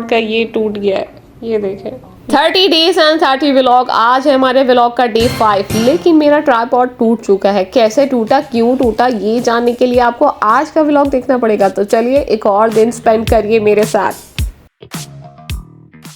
का ये टूट गया है, ये देखें। 30 डेज एंड 30 व्लॉग। आज है हमारे व्लॉग का डे 5, लेकिन मेरा ट्राइपॉड टूट चुका है। कैसे टूटा, क्यों टूटा, ये जानने के लिए आपको आज का व्लॉग देखना पड़ेगा। तो चलिए एक और दिन स्पेंड करिए मेरे साथ।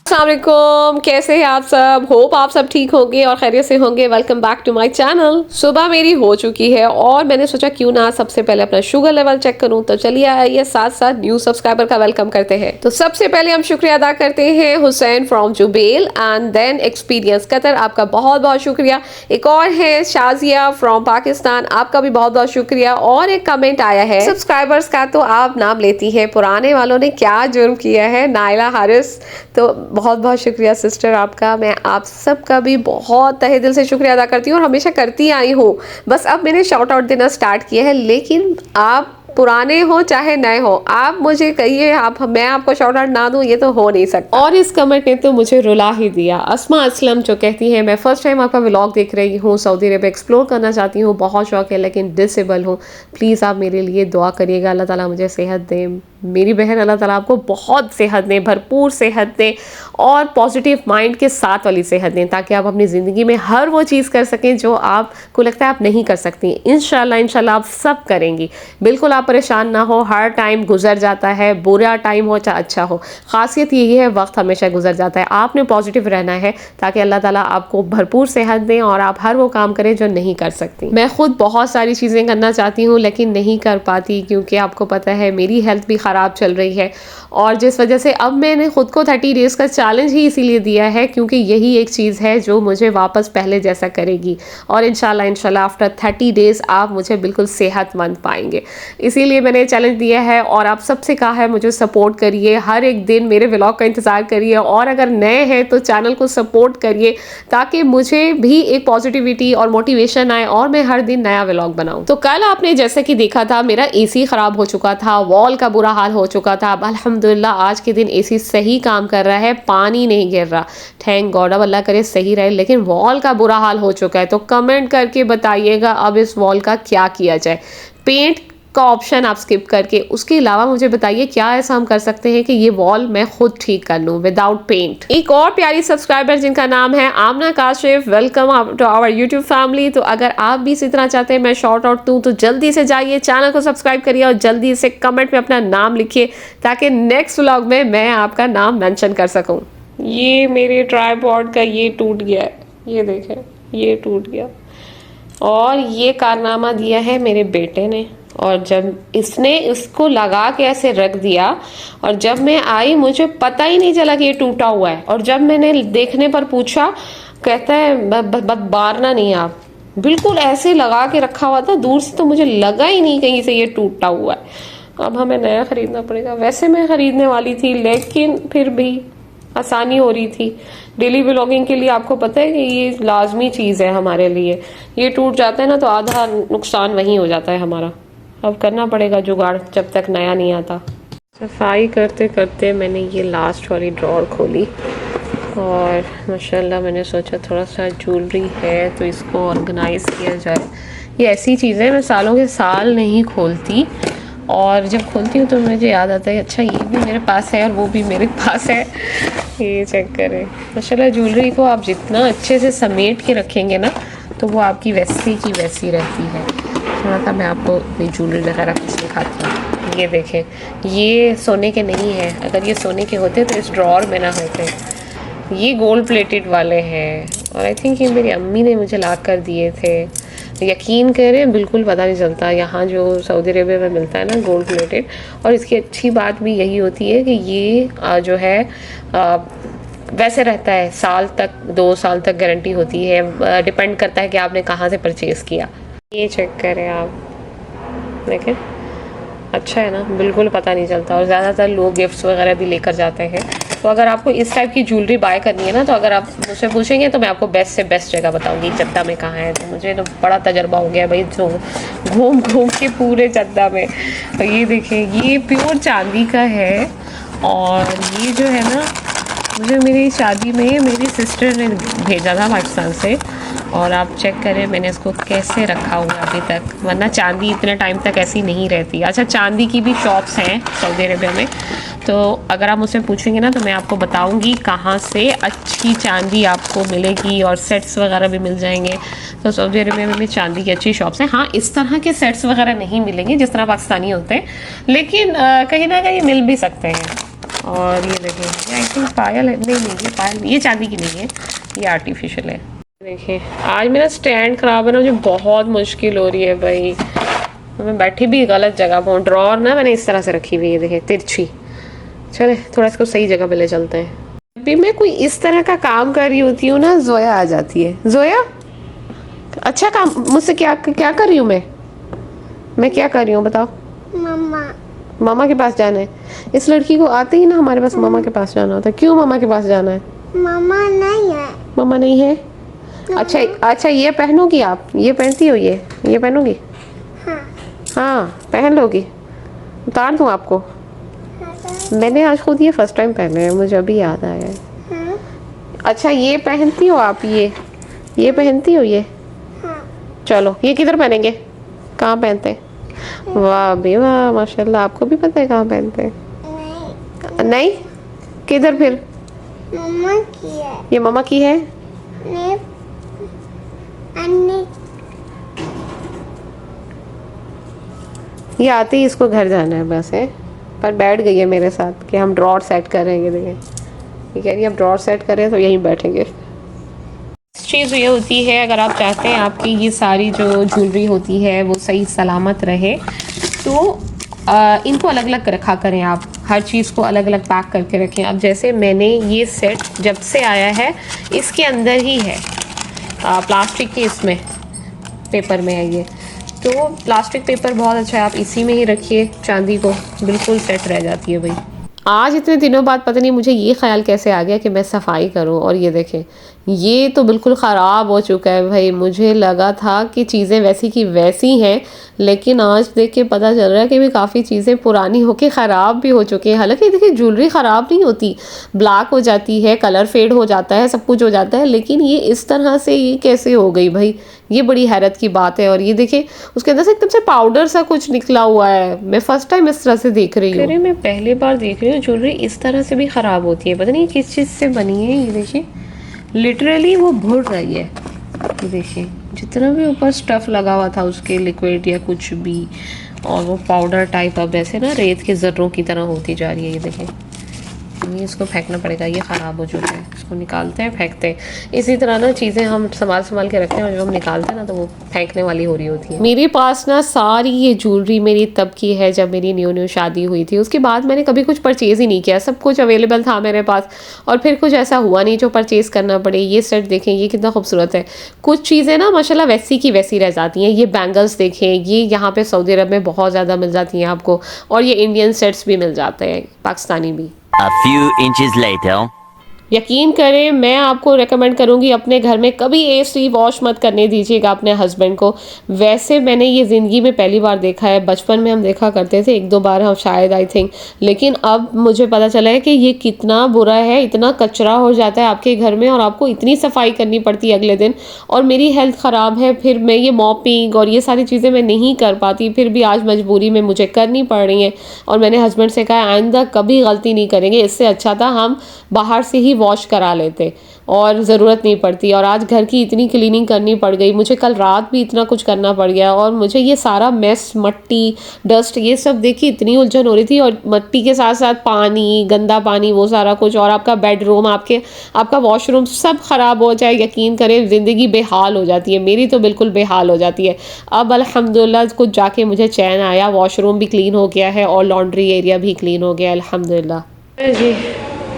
अस्सलामुअलैकुम, कैसे हैं आप सब? होप आप सब ठीक होंगे और खैरियत से होंगे। Welcome back to my channel. सुबह मेरी हो चुकी है और मैंने सोचा क्यों ना सबसे पहले अपना शुगर लेवल चेक करूं। तो चलिए आइए साथ साथ न्यू सब्सक्राइबर का वेलकम करते हैं। तो सबसे पहले हम शुक्रिया अदा करते हैं Hussain from Jubail and then experience Qatar, आपका बहुत बहुत शुक्रिया। एक और है शाजिया फ्रॉम पाकिस्तान, आपका भी बहुत बहुत शुक्रिया। और एक कमेंट आया है सब्सक्राइबर्स का, तो आप नाम लेती है, पुराने वालों ने क्या जुर्म किया है, नाइला हारिस। तो बहुत बहुत शुक्रिया सिस्टर आपका। मैं आप सबका भी बहुत तहे दिल से शुक्रिया अदा करती हूँ और हमेशा करती आई हूँ। बस अब मैंने शाउट आउट देना स्टार्ट किया है, लेकिन आप पुराने हो चाहे नए हो, आप मुझे कहिए, आप मैं आपको शाउट आउट ना दूं, ये तो हो नहीं सकता। और इस कमेंट ने तो मुझे रुला ही दिया। अस्मा असलम जो कहती है, मैं फर्स्ट टाइम आपका व्लॉग देख रही हूँ, सऊदी अरब एक्सप्लोर करना चाहती हूँ, बहुत शौक है लेकिन डिसेबल हूँ, प्लीज़ आप मेरे लिए दुआ करिएगा, अल्लाह ताला मुझे सेहत दे। मेरी बहन, अल्लाह ताला आपको बहुत सेहत दें, भरपूर सेहत दें और पॉजिटिव माइंड के साथ वाली सेहत दें, ताकि आप अपनी ज़िंदगी में हर वो चीज़ कर सकें जो आपको लगता है आप नहीं कर सकती। इंशाल्लाह आप सब करेंगी। बिल्कुल आप परेशान ना हो, हर टाइम गुजर जाता है, बुरा टाइम हो चाहे अच्छा हो, खासियत यही है वक्त हमेशा गुजर जाता है। आपने पॉजिटिव रहना है ताकि अल्लाह ताला आपको भरपूर सेहत दें और आप हर वो काम करें जो नहीं कर सकती। मैं खुद बहुत सारी चीज़ें करना चाहती हूँ लेकिन नहीं कर पाती, क्योंकि आपको पता है मेरी हेल्थ भी ख़राब चल रही है। और जिस वजह से अब मैंने खुद को 30 डेज़ का चैलेंज ही इसीलिए दिया है, क्योंकि यही एक चीज़ है जो मुझे वापस पहले जैसा करेगी। और इंशाल्लाह आफ्टर 30 डेज़ आप मुझे बिल्कुल सेहतमंद पाएंगे। इसीलिए मैंने चैलेंज दिया है और आप सबसे कहा है मुझे सपोर्ट करिए, हर एक दिन मेरे व्लॉग का इंतज़ार करिए और अगर नए हैं तो चैनल को सपोर्ट करिए ताकि मुझे भी एक पॉजिटिविटी और मोटिवेशन आए और मैं हर दिन नया व्लॉग बनाऊं। तो कल आपने जैसे कि देखा था मेरा एसी ख़राब हो चुका था, वॉल का बुरा हाल हो चुका था। अब अल्हम्दुलिल्लाह आज के दिन एसी सही काम कर रहा है, पानी नहीं गिर रहा, थैंक गॉड। अब अल्लाह करे सही रहे, लेकिन वॉल का बुरा हाल हो चुका है। तो कमेंट करके बताइएगा अब इस वॉल का क्या किया जाए। पेंट का ऑप्शन आप स्किप करके उसके अलावा मुझे बताइए क्या ऐसा हम कर सकते हैं कि ये वॉल मैं खुद ठीक कर लूँ विदाउट पेंट। एक और प्यारी सब्सक्राइबर जिनका नाम है Aamna Kashif, welcome to our YouTube family. तो अगर आप भी इसी तरह चाहते हैं मैं शॉर्ट आउट दूँ तो जल्दी से जाइए, चैनल को सब्सक्राइब करिए और जल्दी से कमेंट में अपना नाम लिखिए ताकि नेक्स्ट व्लॉग में मैं आपका नाम मेंशन कर सकूँ। ये मेरे ट्राइपॉड का ये टूट गया है, ये देखें, ये टूट गया। और ये कारनामा दिया है मेरे बेटे ने, और जब इसने इसको लगा के ऐसे रख दिया और जब मैं आई मुझे पता ही नहीं चला कि ये टूटा हुआ है। और जब मैंने देखने पर पूछा, कहता है बारना नहीं, आप बिल्कुल ऐसे लगा के रखा हुआ था, दूर से तो मुझे लगा ही नहीं कहीं से ये टूटा हुआ है। अब हमें नया खरीदना पड़ेगा। वैसे मैं खरीदने वाली थी लेकिन फिर भी आसानी हो रही थी। डेली व्लॉगिंग के लिए आपको पता है कि ये लाजमी चीज़ है हमारे लिए। ये टूट जाता है ना तो आधा नुकसान वहीं हो जाता है हमारा। अब करना पड़ेगा जुगाड़ जब तक नया नहीं आता। सफाई करते करते मैंने ये लास्ट वाली ड्रॉर खोली और माशाल्लाह मैंने सोचा थोड़ा सा ज्वेलरी है तो इसको ऑर्गेनाइज़ किया जाए। ये ऐसी चीज़ें मैं सालों के साल नहीं खोलती और जब खोलती हूँ तो मुझे याद आता है अच्छा ये भी मेरे पास है और वो भी मेरे पास है। ये चेक करें, माशाल्लाह ज्वेलरी को आप जितना अच्छे से समेट के रखेंगे ना तो वो आपकी वैसी की वैसी रहती है। थोड़ा सा मैं आपको अपनी ज्वेलरी वगैरह कुछ दिखाती हूँ। ये देखें, ये सोने के नहीं है, अगर ये सोने के होते तो इस ड्रॉर में ना होते। ये गोल्ड प्लेटेड वाले हैं और आई थिंक ये मेरी अम्मी ने मुझे ला कर दिए थे। यकीन करें बिल्कुल पता नहीं चलता, यहाँ जो सऊदी अरेबिया में मिलता है ना गोल्ड प्लेटेड। और इसकी अच्छी बात भी यही होती है कि ये जो है वैसे रहता है, साल तक 2 साल तक गारंटी होती है, डिपेंड करता है कि आपने कहाँ से परचेज़ किया। ये चेक करें आप, देखें अच्छा है ना, बिल्कुल पता नहीं चलता। और ज़्यादातर लोग गिफ्ट्स वगैरह भी लेकर जाते हैं। तो अगर आपको इस टाइप की ज्वेलरी बाय करनी है ना तो अगर आप मुझसे पूछेंगे तो मैं आपको बेस्ट से बेस्ट जगह बताऊंगी जद्दा में कहाँ है। तो मुझे तो बड़ा तजर्बा हो गया भाई, जो घूम घूम के पूरे जद्दा में। तो ये देखें, ये प्योर चांदी का है और ये जो है ना मुझे मेरी शादी में मेरी सिस्टर ने भेजा था पाकिस्तान से। और आप चेक करें मैंने इसको कैसे रखा हुआ है अभी तक, वरना चांदी इतने टाइम तक ऐसी नहीं रहती। अच्छा, चांदी की भी शॉप्स हैं सऊदी अरेबिया में तो अगर आप मुझसे पूछेंगे ना तो मैं आपको बताऊंगी कहाँ से अच्छी चांदी आपको मिलेगी और सेट्स वगैरह भी मिल जाएंगे। तो सऊदी अरबिया में भी चांदी की अच्छी शॉप्स हैं। हाँ, इस तरह के सेट्स वगैरह नहीं मिलेंगे जिस तरह पाकिस्तानी होते हैं, लेकिन कहीं ना कहीं मिल भी सकते हैं। और ये देखिए, आई थिंक पायल है, नहीं ये पायल, ये चांदी की नहीं है, ये आर्टिफिशियल है। देखिए आज मेरा स्टैंड ख़राब है ना, मुझे बहुत मुश्किल हो रही है भाई। मैं बैठी भी गलत जगह पर हूँ। ड्रॉर ना मैंने इस तरह से रखी हुई है, देखिए तिरछी। चले थोड़ा इसको सही जगह पे ले चलते हैं। अभी मैं कोई इस तरह का काम कर रही होती हूँ ना, जोया आ जाती है। जोया, अच्छा काम मुझसे क्या क्या कर रही हूँ मैं क्या कर रही हूँ बताओ। मामा के पास जाना है। इस लड़की को आते ही ना हमारे पास मामा के पास जाना होता है। क्यों मामा के पास जाना है? मामा नहीं है। मामा नहीं है? अच्छा अच्छा, ये पहनोगी आप? ये पहनती हो? ये पहनोगी? हाँ पहन लोगी? उतार दूँ आपको? मैंने आज खुद ये फर्स्ट टाइम पहने हैं, मुझे अभी याद आया है। अच्छा ये पहनती हो आप? ये पहनती हो? ये चलो, ये किधर पहनेंगे? कहाँ पहनते हैं? वाह बे वाह, माशाल्लाह। आपको भी पता है कहाँ पहनते हैं? नहीं किधर फिर? मम्मा की है। ये मम्मा की है? ये आते ही इसको घर जाना है बस है। पर बैठ गई है मेरे साथ कि हम ड्रॉर सेट करेंगे। देखिए ये कह रही है अब ड्रॉर सेट करें तो यहीं बैठेंगे। चीज़ ये होती है, अगर आप चाहते हैं आपकी ये सारी जो ज्वेलरी होती है वो सही सलामत रहे, तो इनको अलग अलग रखा करें आप। हर चीज़ को अलग अलग पैक करके रखें। अब जैसे मैंने ये सेट जब से आया है इसके अंदर ही है, प्लास्टिक के इसमें पेपर में है ये, तो प्लास्टिक पेपर बहुत अच्छा है, आप इसी में ही रखिए। चांदी को बिल्कुल सेट रह जाती है भाई। आज इतने दिनों बाद पता नहीं मुझे ये ख्याल कैसे आ गया कि मैं सफाई करूं, और ये देखें ये तो बिल्कुल ख़राब हो चुका है भाई। मुझे लगा था कि चीज़ें वैसी की वैसी हैं, लेकिन आज देख के पता चल रहा है कि भी काफ़ी चीज़ें पुरानी होके ख़राब भी हो चुकी हैं। हालांकि देखिए ज्वेलरी ख़राब नहीं होती, ब्लैक हो जाती है, कलर फेड हो जाता है, सब कुछ हो जाता है, लेकिन ये इस तरह से ये कैसे हो गई भाई, ये बड़ी हैरत की बात है। और ये देखिए उसके अंदर से एकदम से पाउडर सा कुछ निकला हुआ है। मैं फर्स्ट टाइम इस तरह से देख रही हूँ। मैं पहली बार देख रही हूँ ज्वेलरी इस तरह से भी ख़राब होती है। पता नहीं किस चीज़ से बनी है। ये देखिए लिटरली वो भुर रही है। देखिए जितना भी ऊपर स्टफ़ लगा हुआ था उसके, लिक्विड या कुछ भी, और वो पाउडर टाइप अब ऐसे ना रेत के ज़र्रों की तरह होती जा रही है। ये देखिए ये इसको फेंकना पड़ेगा, ये ख़राब हो चुका है। इसको निकालते हैं, फेंकते हैं। इसी तरह ना चीज़ें हम संभाल के रखते हैं और जब हम निकालते हैं ना तो वो फेंकने वाली हो रही होती है। मेरे पास ना सारी ये ज्वेलरी मेरी तब की है जब मेरी न्यू शादी हुई थी। उसके बाद मैंने कभी कुछ परचेज़ ही नहीं किया, सब कुछ अवेलेबल था मेरे पास, और फिर कुछ ऐसा हुआ नहीं जो परचेज़ करना पड़े। ये सेट देखें, ये कितना खूबसूरत है। कुछ चीज़ें ना माशाल्लाह वैसी की वैसी रह जाती हैं। ये बैंगल्स देखें, ये यहाँ पर सऊदी अरब में बहुत ज़्यादा मिल जाती हैं आपको, और ये इंडियन सेट्स भी मिल जाते हैं, पाकिस्तानी भी। A few inches later. यकीन करें मैं आपको रेकमेंड करूंगी अपने घर में कभी एसी वॉश मत करने दीजिएगा अपने हस्बैंड को। वैसे मैंने ये ज़िंदगी में पहली बार देखा है। बचपन में हम देखा करते थे एक दो बार, हम शायद आई थिंक, लेकिन अब मुझे पता चला है कि ये कितना बुरा है। इतना कचरा हो जाता है आपके घर में और आपको इतनी सफाई करनी पड़ती है अगले दिन, और मेरी हेल्थ ख़राब है, फिर मैं ये मॉपिंग और ये सारी चीज़ें मैं नहीं कर पाती, फिर भी आज मजबूरी में मुझे करनी पड़ रही है। और मैंने हस्बैंड से कहा आइंदा कभी गलती नहीं करेंगे, इससे अच्छा था हम बाहर से ही वॉश करा लेते और ज़रूरत नहीं पड़ती। और आज घर की इतनी क्लीनिंग करनी पड़ गई मुझे, कल रात भी इतना कुछ करना पड़ गया, और मुझे ये सारा मेस, मट्टी, डस्ट, ये सब देखी इतनी उलझन हो रही थी। और मट्टी के साथ साथ पानी, गंदा पानी, वो सारा कुछ, और आपका बेडरूम, आपका वॉशरूम सब ख़राब हो जाए, यकीन करें ज़िंदगी बेहाल हो जाती है। मेरी तो बिल्कुल बेहाल हो जाती है। अब अल्हम्दुलिल्लाह कुछ जाके मुझे चैन आया, वॉशरूम भी क्लीन हो गया है और लॉन्ड्री एरिया भी क्लीन हो गया अल्हम्दुलिल्लाह। जी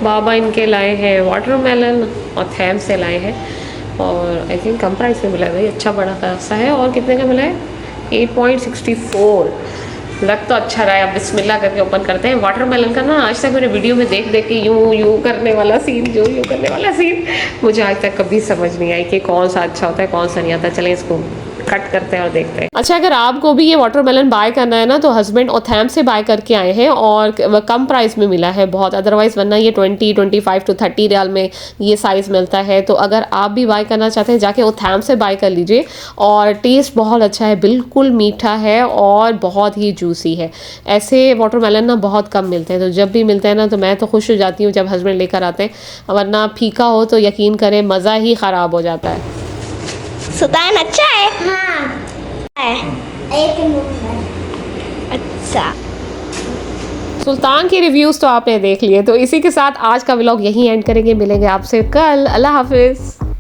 बाबा इनके लाए हैं वाटरमेलन और थैम से लाए हैं, और आई थिंक कम प्राइस में मिला है भाई, अच्छा बड़ा खासा है। और कितने का मिला है? 8.64। लग तो अच्छा रहा है। अब बिस्मिल्लाह करके ओपन करते हैं। वाटरमेलन का ना आज तक मेरे वीडियो में देख के यूं करने वाला सीन मुझे आज तक कभी समझ नहीं आई कि कौन सा अच्छा होता है कौन सा नहीं आता। चलें इसको कट करते हैं और देखते हैं। अच्छा, अगर आपको भी ये वाटरमेलन बाय करना है ना तो हस्बैंड ओथैम से बाय करके आए हैं और कम प्राइस में मिला है बहुत, अदरवाइज वरना ये 25 to 30 रियाल में ये साइज़ मिलता है। तो अगर आप भी बाय करना चाहते हैं जाके ओथैम से बाय कर लीजिए। और टेस्ट बहुत अच्छा है, बिल्कुल मीठा है और बहुत ही जूसी है। ऐसे वाटरमेलन ना बहुत कम मिलते हैं, तो जब भी मिलते हैं ना तो मैं तो खुश हो जाती हूँ जब हस्बैंड लेकर आते हैं, वरना फीका हो तो यकीन करें मज़ा ही ख़राब हो जाता है। सुल्तान अच्छा है? हाँ है। एक नंबर। अच्छा, सुल्तान के रिव्यूज़ तो आपने देख लिए, तो इसी के साथ आज का व्लॉग यहीं एंड करेंगे। मिलेंगे आपसे कल। अल्लाह हाफिज़।